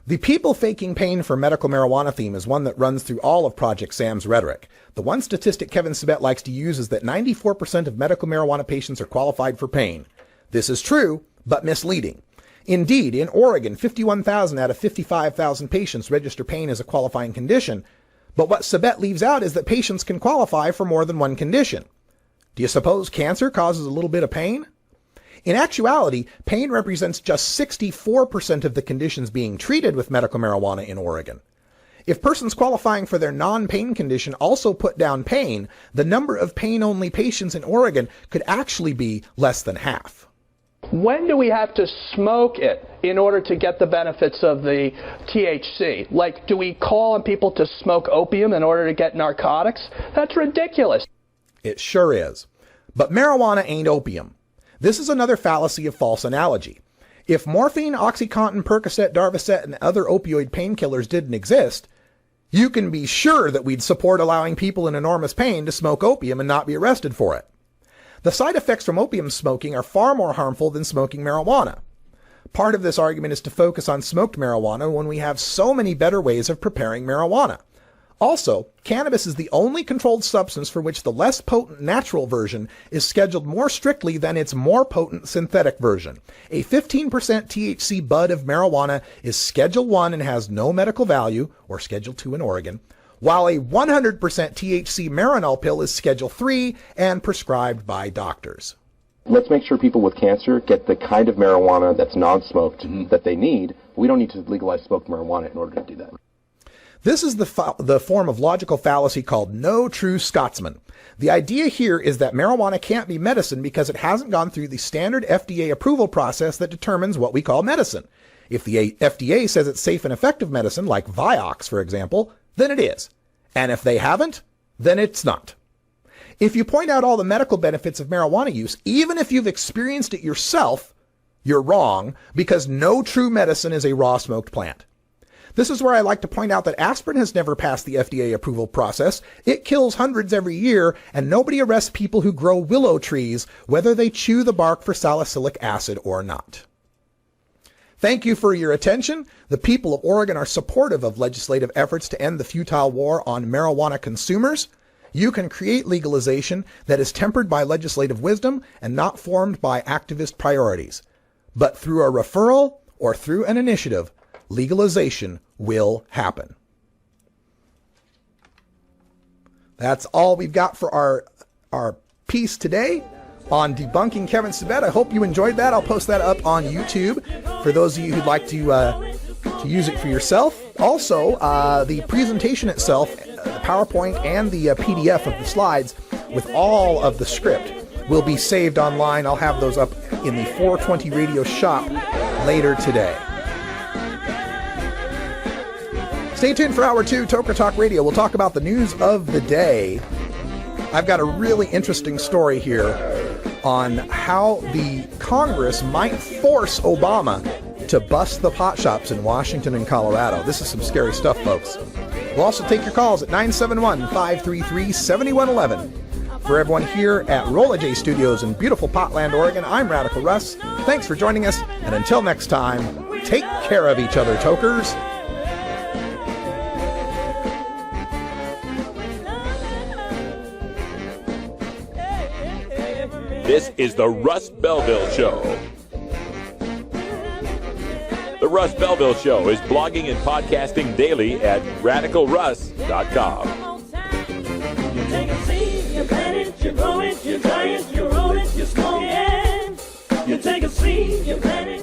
The people faking pain for medical marijuana theme is one that runs through all of Project Sam's rhetoric. The one statistic Kevin Sabet likes to use is that 94% of medical marijuana patients are qualified for pain. This is true, but misleading. Indeed, in Oregon, 51,000 out of 55,000 patients register pain as a qualifying condition, but what Sabet leaves out is that patients can qualify for more than one condition. Do you suppose cancer causes a little bit of pain? In actuality, pain represents just 64% of the conditions being treated with medical marijuana in Oregon. If persons qualifying for their non-pain condition also put down pain, the number of pain-only patients in Oregon could actually be less than half. When do we have to smoke it in order to get the benefits of the THC? Like, do we call on people to smoke opium in order to get narcotics? That's ridiculous. It sure is. But marijuana ain't opium. This is another fallacy of false analogy. If morphine, OxyContin, Percocet, Darvocet, and other opioid painkillers didn't exist, you can be sure that we'd support allowing people in enormous pain to smoke opium and not be arrested for it. The side effects from opium smoking are far more harmful than smoking marijuana. Part of this argument is to focus on smoked marijuana when we have so many better ways of preparing marijuana. Also, cannabis is the only controlled substance for which the less potent natural version is scheduled more strictly than its more potent synthetic version. A 15% THC bud of marijuana is Schedule 1 and has no medical value, or Schedule 2 in Oregon, while a 100% THC Marinol pill is Schedule 3 and prescribed by doctors. Let's make sure people with cancer get the kind of marijuana that's non-smoked that they need. We don't need to legalize smoked marijuana in order to do that. This is the form of logical fallacy called no true Scotsman. The idea here is that marijuana can't be medicine because it hasn't gone through the standard FDA approval process that determines what we call medicine. If the FDA says it's safe and effective medicine, like Vioxx, for example, then it is. And if they haven't, then it's not. If you point out all the medical benefits of marijuana use, even if you've experienced it yourself, you're wrong, because no true medicine is a raw smoked plant. This is where I like to point out that aspirin has never passed the FDA approval process. It kills hundreds every year, and nobody arrests people who grow willow trees, whether they chew the bark for salicylic acid or not. Thank you for your attention. The people of Oregon are supportive of legislative efforts to end the futile war on marijuana consumers. You can create legalization that is tempered by legislative wisdom and not formed by activist priorities. But through a referral or through an initiative, legalization will happen. That's all we've got for our piece today on debunking Kevin Sabet. I hope you enjoyed that. I'll post that up on YouTube for those of you who'd like to use it for yourself. Also, the presentation itself, the PowerPoint and the PDF of the slides with all of the script will be saved online. I'll have those up in the 420 Radio shop later today. Stay tuned for Hour 2, Toker Talk Radio. We'll talk about the news of the day. I've got a really interesting story here on how the Congress might force Obama to bust the pot shops in Washington and Colorado. This is some scary stuff, folks. We'll also take your calls at 971-533-7111. For everyone here at Rolla J Studios in beautiful Potland, Oregon, I'm Radical Russ. Thanks for joining us, and until next time, take care of each other, Tokers. This is the Russ Belville Show. The Russ Belville Show is blogging and podcasting daily at radicalruss.com. You take a seed, you plant it, you grow it, you dry it, you roll it, you smoke it. You take a seed, you plant it.